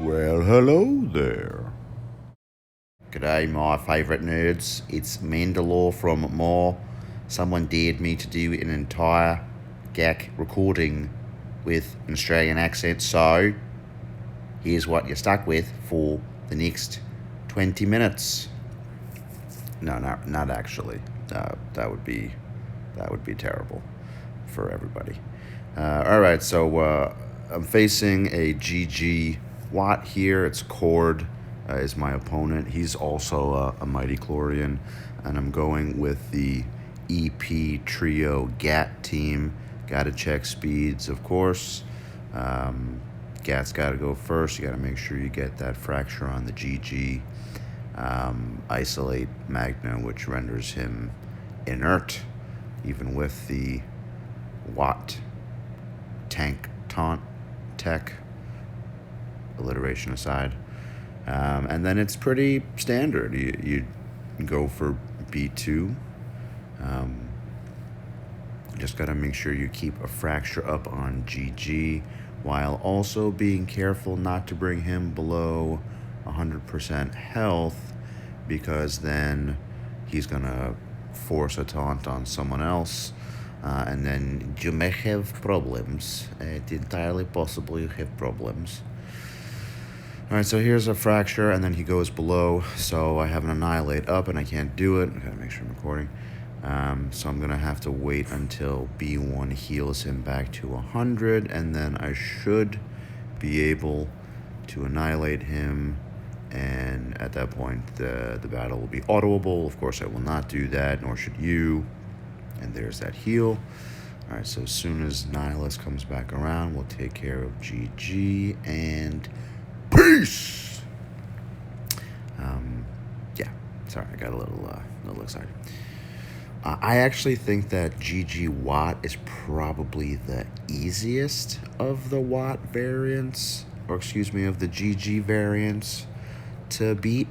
Well, hello there. G'day, my favourite nerds. It's Mandalore from More. Someone dared me to do an entire GAC recording with an Australian accent, so here's what you're stuck with for the next 20 minutes. No, not actually. That would be terrible for everybody. All right, so I'm facing a GG Watt here. It's Cord is my opponent. He's also a Mighty Chlorian, and I'm going with the EP Trio GAT team. Gotta check speeds, of course. GAT's gotta go first. You gotta make sure you get that fracture on the GG. Isolate Magna, which renders him inert, even with the Watt tank taunt tech, alliteration aside. And then it's pretty standard. You go for B2. Just got to make sure you keep a fracture up on GG while also being careful not to bring him below 100% health, because then he's going to force a taunt on someone else, and then you may have problems. It's entirely possible you have problems. Alright, so here's a fracture, and then he goes below, so I have an annihilate up, and I can't do it. I gotta make sure I'm recording. So I'm gonna have to wait until B1 heals him back to 100, and then I should be able to annihilate him, and at that point the battle will be autoable. Of course I will not do that, nor should you. And there's that heal. Alright, so as soon as Nihilus comes back around, we'll take care of GG, and peace! Yeah, sorry, I got a little excited. I actually think that GG Watt is probably the easiest of the Watt variants, or excuse me, of the GG variants to beat.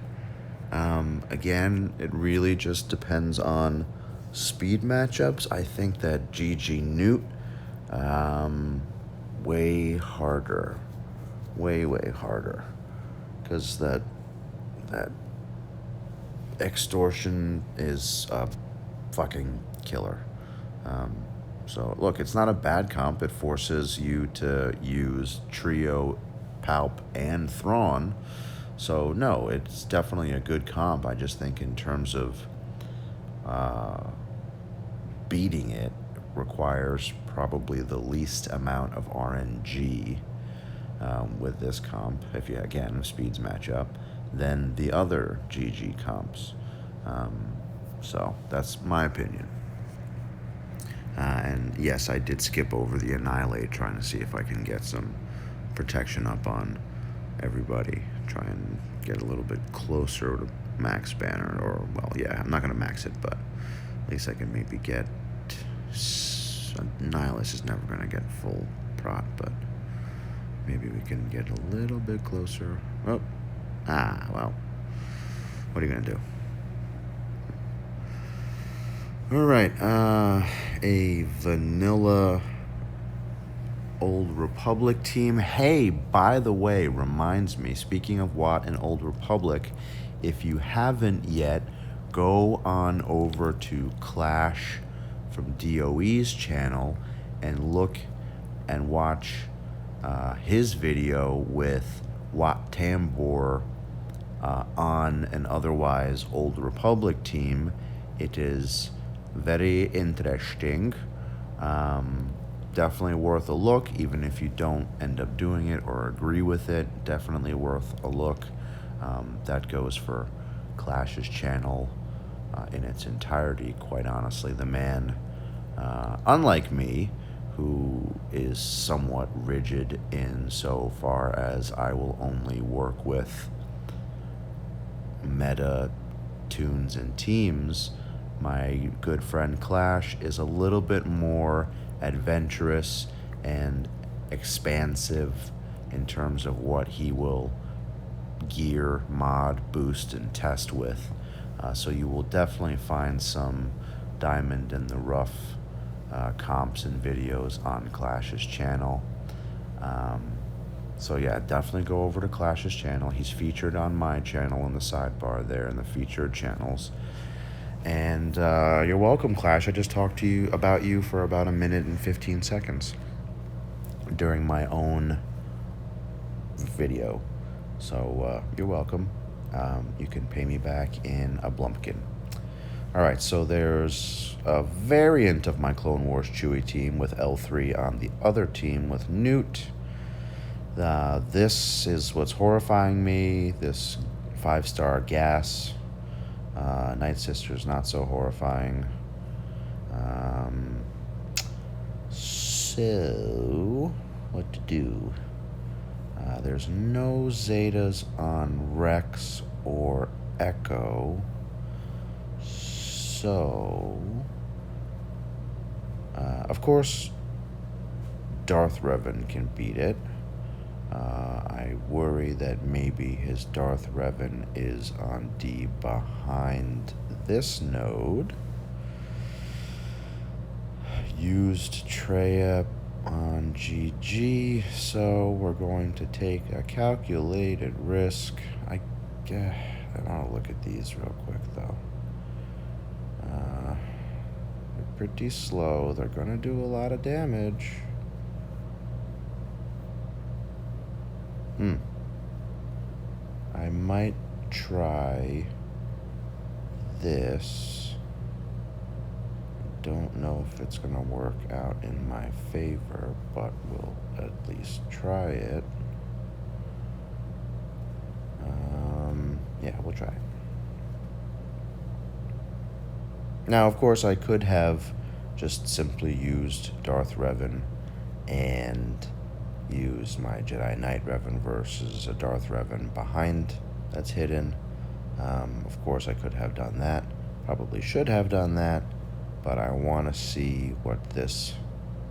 Again, it really just depends on speed matchups. I think that GG Newt, way harder, way harder, because that extortion is a fucking killer. So look, it's not a bad comp. It forces you to use Trio, Palp, and Thrawn. So no, it's definitely a good comp. I just think in terms of beating it requires probably the least amount of RNG with this comp, if you, again, speeds match up, than the other GG comps. So that's my opinion. And yes, I did skip over the Annihilate, trying to see if I can get some protection up on everybody. Try and get a little bit closer to max banner, or, well, yeah, I'm not going to max it, but at least I can maybe get... Nihilus is never going to get full prot, but maybe we can get a little bit closer. Oh, well, what are you going to do? All right, a vanilla Old Republic team. Hey, by the way, reminds me, speaking of Watt and Old Republic, if you haven't yet, go on over to Clash from DOE's channel and look and watch his video with Watt Tambor on an otherwise Old Republic team. It is very interesting. Definitely worth a look, even if you don't end up doing it or agree with it. Definitely worth a look. That goes for Clash's channel in its entirety, quite honestly. The man, unlike me, who is somewhat rigid in so far as I will only work with meta tunes and teams, my good friend Clash is a little bit more adventurous and expansive in terms of what he will gear, mod, boost, and test with. So you will definitely find some diamond in the rough comps and videos on Clash's channel. So yeah, definitely go over to Clash's channel. He's featured on my channel in the sidebar there in the featured channels. And you're welcome, Clash. I just talked to you about you for about a minute and 15 seconds during my own video. So you're welcome. You can pay me back in a Blumpkin. Alright, so there's a variant of my Clone Wars Chewie team with L3 on the other team with Newt. This is what's horrifying me. This 5-star gas. Night Sister's not so horrifying. So, what to do? There's no Zetas on Rex or Echo. So, of course, Darth Revan can beat it. I worry that maybe his Darth Revan is on D behind this node. Used Traya on GG, so we're going to take a calculated risk. I want to look at these real quick, though. They're pretty slow. They're going to do a lot of damage. I might try this. Don't know if it's going to work out in my favor, but we'll at least try it. Yeah, we'll try it. Now, of course, I could have just simply used Darth Revan and use my Jedi Knight Revan versus a Darth Revan behind that's hidden. Of course, I could have done that. Probably should have done that, but I want to see what this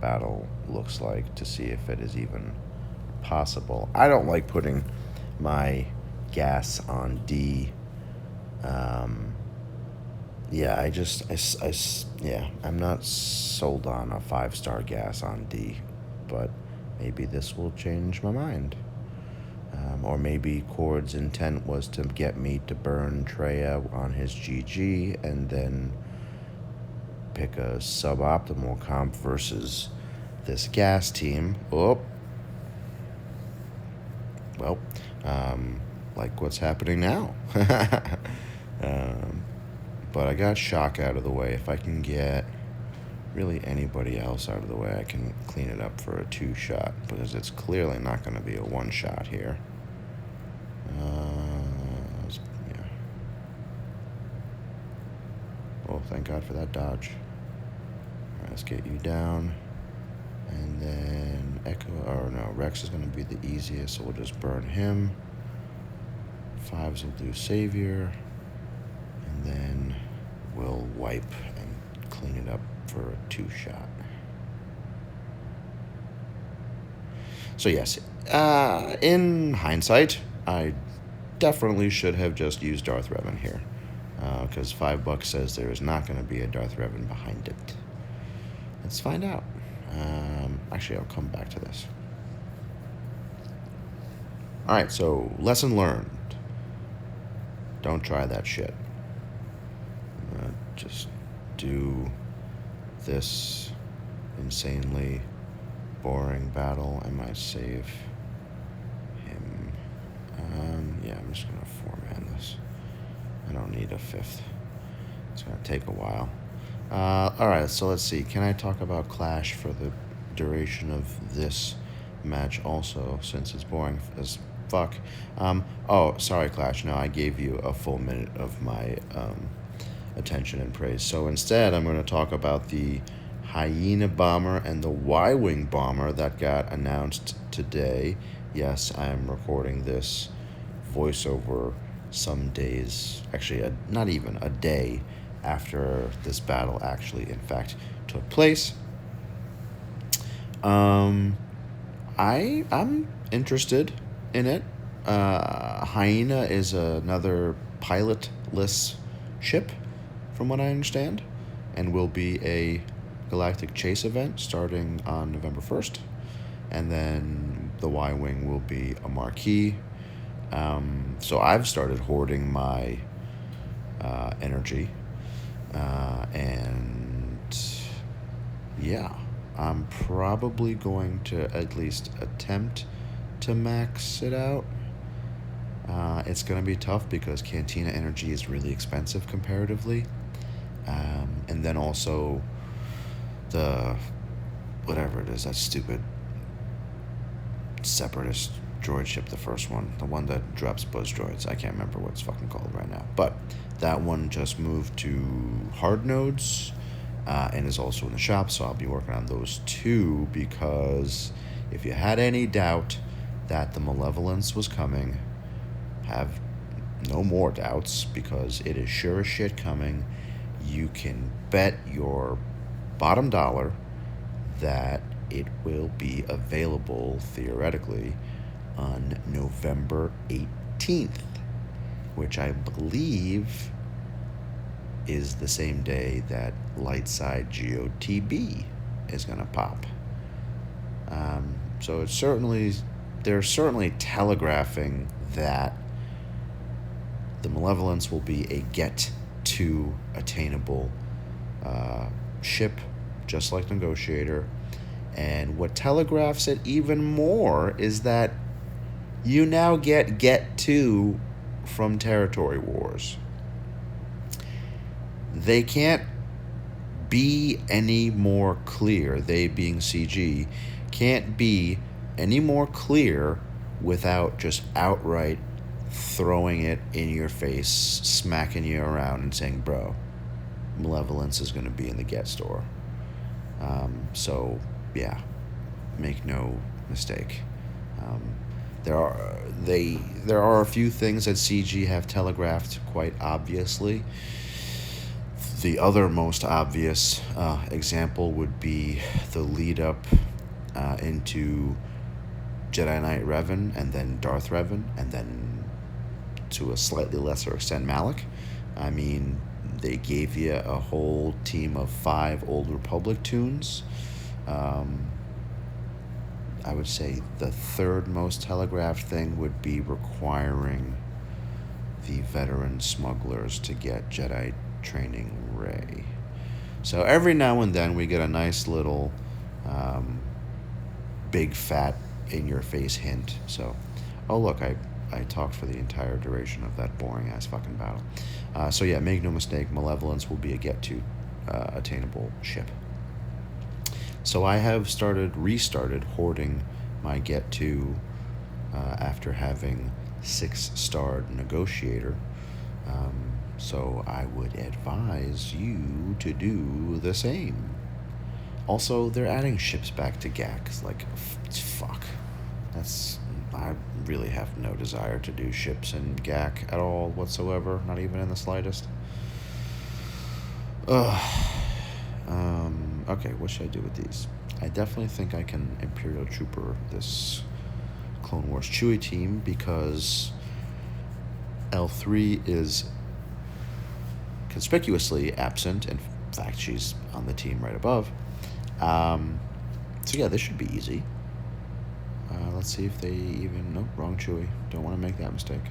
battle looks like to see if it is even possible. I don't like putting my gas on D. Yeah, I'm not sold on a 5-star gas on D, but maybe this will change my mind. Or maybe Cord's intent was to get me to burn Traya on his GG and then pick a suboptimal comp versus this gas team. Oh. Well, like what's happening now. But I got Shock out of the way. If I can get really anybody else out of the way, I can clean it up for a 2-shot, because it's clearly not going to be a 1-shot here. Yeah. Oh, thank God for that dodge. All right, let's get you down. And then Rex is going to be the easiest, so we'll just burn him. 5s will do Savior. And then we'll wipe and clean it up for a 2-shot. So yes, in hindsight, I definitely should have just used Darth Revan here, because $5 says there is not going to be a Darth Revan behind it. Let's find out. Actually, I'll come back to this. All right, so lesson learned. Don't try that shit. Just do this insanely boring battle. I might save him. Yeah, I'm just gonna 4-man this. I don't need a 5th. It's gonna take a while. Alright, so let's see. Can I talk about Clash for the duration of this match also, since it's boring as fuck? Oh, sorry, Clash. No, I gave you a full minute of my attention and praise. So instead, I'm going to talk about the Hyena Bomber and the Y-Wing Bomber that got announced today. Yes, I am recording this voiceover some days, actually not even a day after this battle actually, in fact, took place. I'm interested in it. Hyena is another pilotless ship, from what I understand, and will be a galactic chase event starting on November 1st, and then the Y-Wing will be a marquee. So I've started hoarding my energy. And yeah, I'm probably going to at least attempt to max it out. It's going to be tough because Cantina energy is really expensive comparatively. And then also the, whatever it is, that stupid separatist droid ship, the first one, the one that drops buzz droids. I can't remember what it's fucking called right now. But that one just moved to hard nodes and is also in the shop, so I'll be working on those two, because if you had any doubt that the Malevolence was coming, have no more doubts, because it is sure as shit coming. You can bet your bottom dollar that it will be available theoretically on November 18th, which I believe is the same day that Lightside GOTB is going to pop. So it's certainly, they're certainly telegraphing that the Malevolence will be a get-to attainable ship, just like Negotiator. And what telegraphs it even more is that you now get to from Territory Wars. They can't be any more clear, they being CG, can't be any more clear without just outright throwing it in your face, smacking you around and saying, bro, Malevolence is going to be in the Get store. So, yeah, make no mistake. There are a few things that CG have telegraphed quite obviously. The other most obvious example would be the lead up into Jedi Knight Revan, and then Darth Revan, and then to a slightly lesser extent Malak. I mean, they gave you a whole team of 5 Old Republic tunes. I would say the third most telegraphed thing would be requiring the veteran smugglers to get Jedi training Rey. So every now and then we get a nice little big fat in your face hint. So, oh look, I talked for the entire duration of that boring ass fucking battle. So yeah, make no mistake, Malevolence will be a get-to attainable ship. So I have restarted hoarding my get-to after having 6-starred Negotiator. So I would advise you to do the same. Also, they're adding ships back to GAC. Like, fuck. I really have no desire to do ships in GAC at all whatsoever, not even in the slightest. Okay, what should I do with these? I definitely think I can Imperial Trooper this Clone Wars Chewie team, because L3 is conspicuously absent. In fact, she's on the team right above. So yeah, this should be easy. Let's see if they even... Nope, wrong Chewie. Don't want to make that mistake.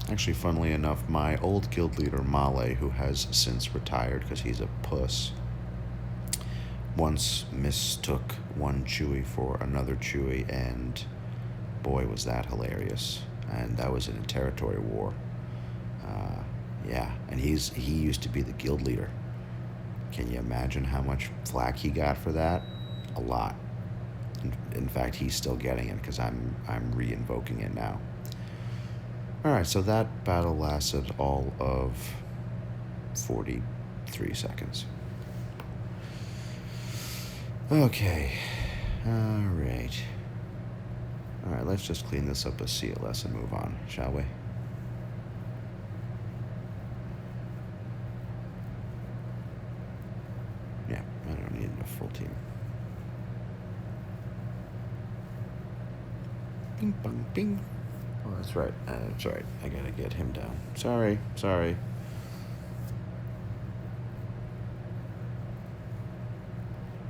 Actually, funnily enough, my old guild leader, Male, who has since retired because he's a puss, once mistook one Chewie for another Chewie, and boy, was that hilarious. And that was in a territory war. Yeah, and he used to be the guild leader. Can you imagine how much flack he got for that? A lot. In fact, he's still getting it because I'm re-invoking it now. Alright, so that battle lasted all of 43 seconds. Okay. Alright. Alright, let's just clean this up as CLS and move on, shall we? Yeah, I don't need a full team. Bing, bong, bing. Oh, that's right. That's right. I gotta get him down. Sorry.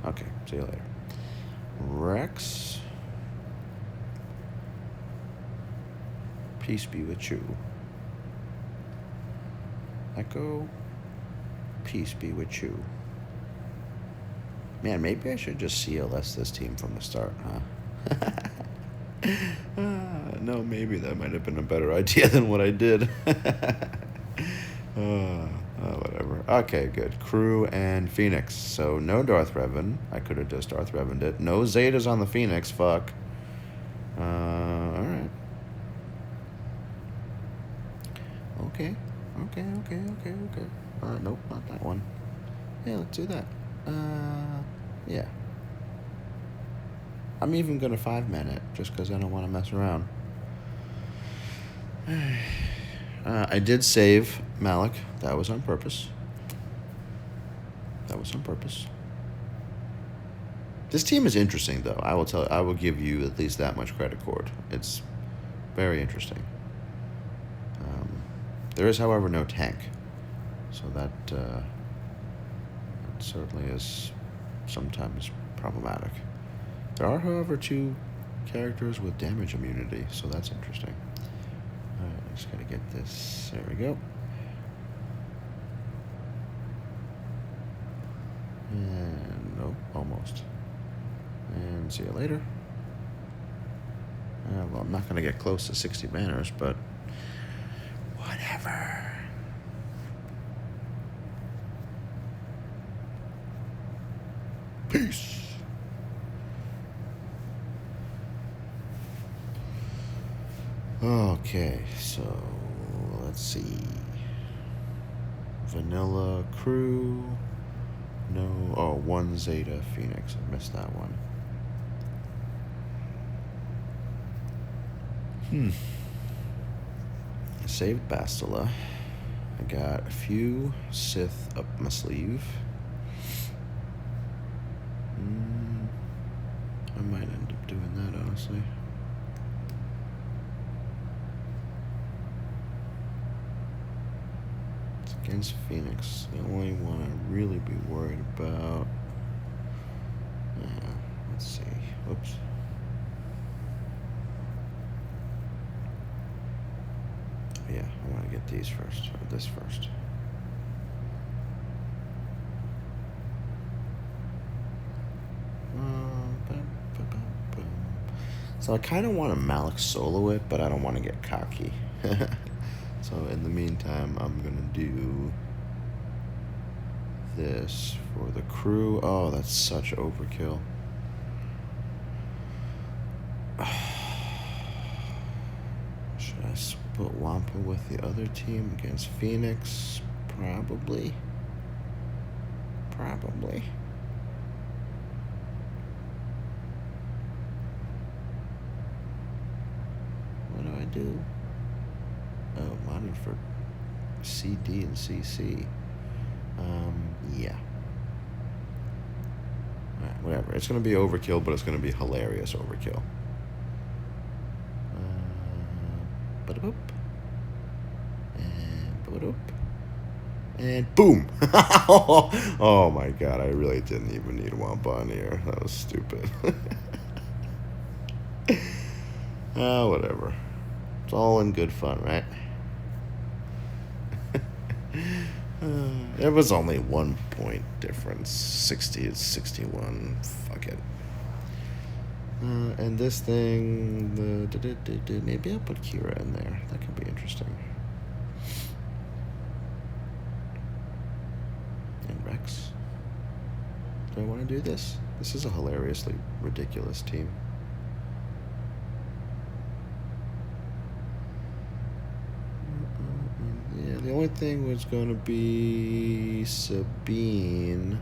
Okay, see you later. Rex. Peace be with you. Echo. Peace be with you. Man, maybe I should just CLS this team from the start, huh? No, maybe that might have been a better idea than what I did. Whatever. Okay, good. Crew and Phoenix. So no Darth Revan. I could have just Darth Revan'd it. No Zetas on the Phoenix. Fuck. Alright. Okay. Nope, not that one. Yeah, let's do that. Yeah. I'm even gonna 5-man it, just because I don't want to mess around. I did save Malik. That was on purpose. This team is interesting, though. I will give you at least that much credit, Cord. It's very interesting. There is, however, no tank, so that certainly is sometimes problematic. There are, however, 2 characters with damage immunity, so that's interesting. Alright, I just gotta get this. There we go. And nope, almost. And see you later. Well, I'm not gonna get close to 60 banners, but whatever. Peace. Okay, so let's see. Vanilla Crew. No. Oh, 1 Zeta Phoenix. I missed that one. I saved Bastila. I got a few Sith up my sleeve. I might end up doing that, honestly. It's against Phoenix. The only one I really be worried about. Let's see. Whoops. Yeah, I want to get these first, or this first. So I kind of want to Malik solo it, but I don't want to get cocky. So in the meantime, I'm going to do this for the crew. Oh, that's such overkill. Should I split Wampa with the other team against Phoenix? Probably. What do I do? Oh, modded for CD and CC. Yeah. Alright, whatever. It's going to be overkill, but it's going to be hilarious overkill. Ba-da-boop. And ba-da-boop. And boom! Oh my god, I really didn't even need Wampa on here. That was stupid. Whatever. It's all in good fun, right? It was only 1 point difference. 60 to 61. Fuck it. And this thing, maybe I'll put Kira in there. That could be interesting. And Rex. Do I want to do this? This is a hilariously ridiculous team. Yeah, the only thing was going to be Sabine.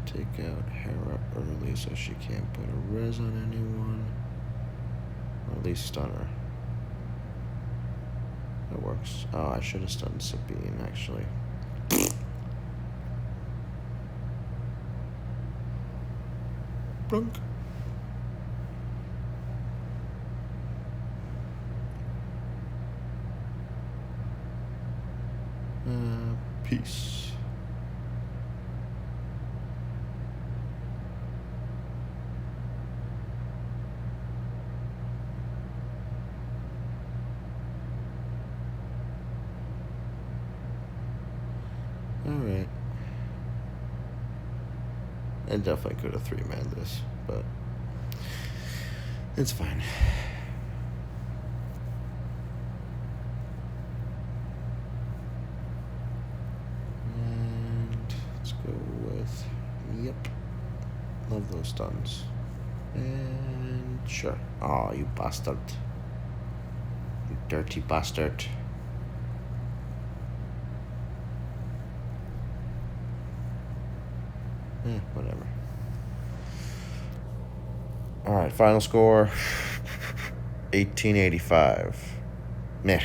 Take out Hera early so she can't put a res on anyone. Or at least stun her. That works. Oh, I should have stunned Sabine, actually. Blunk. Peace. Alright. I definitely could have 3-man this, but it's fine. And let's go with, yep. Love those stuns. And sure. Oh, you bastard. You dirty bastard. Whatever. Alright, final score 1885. Meh.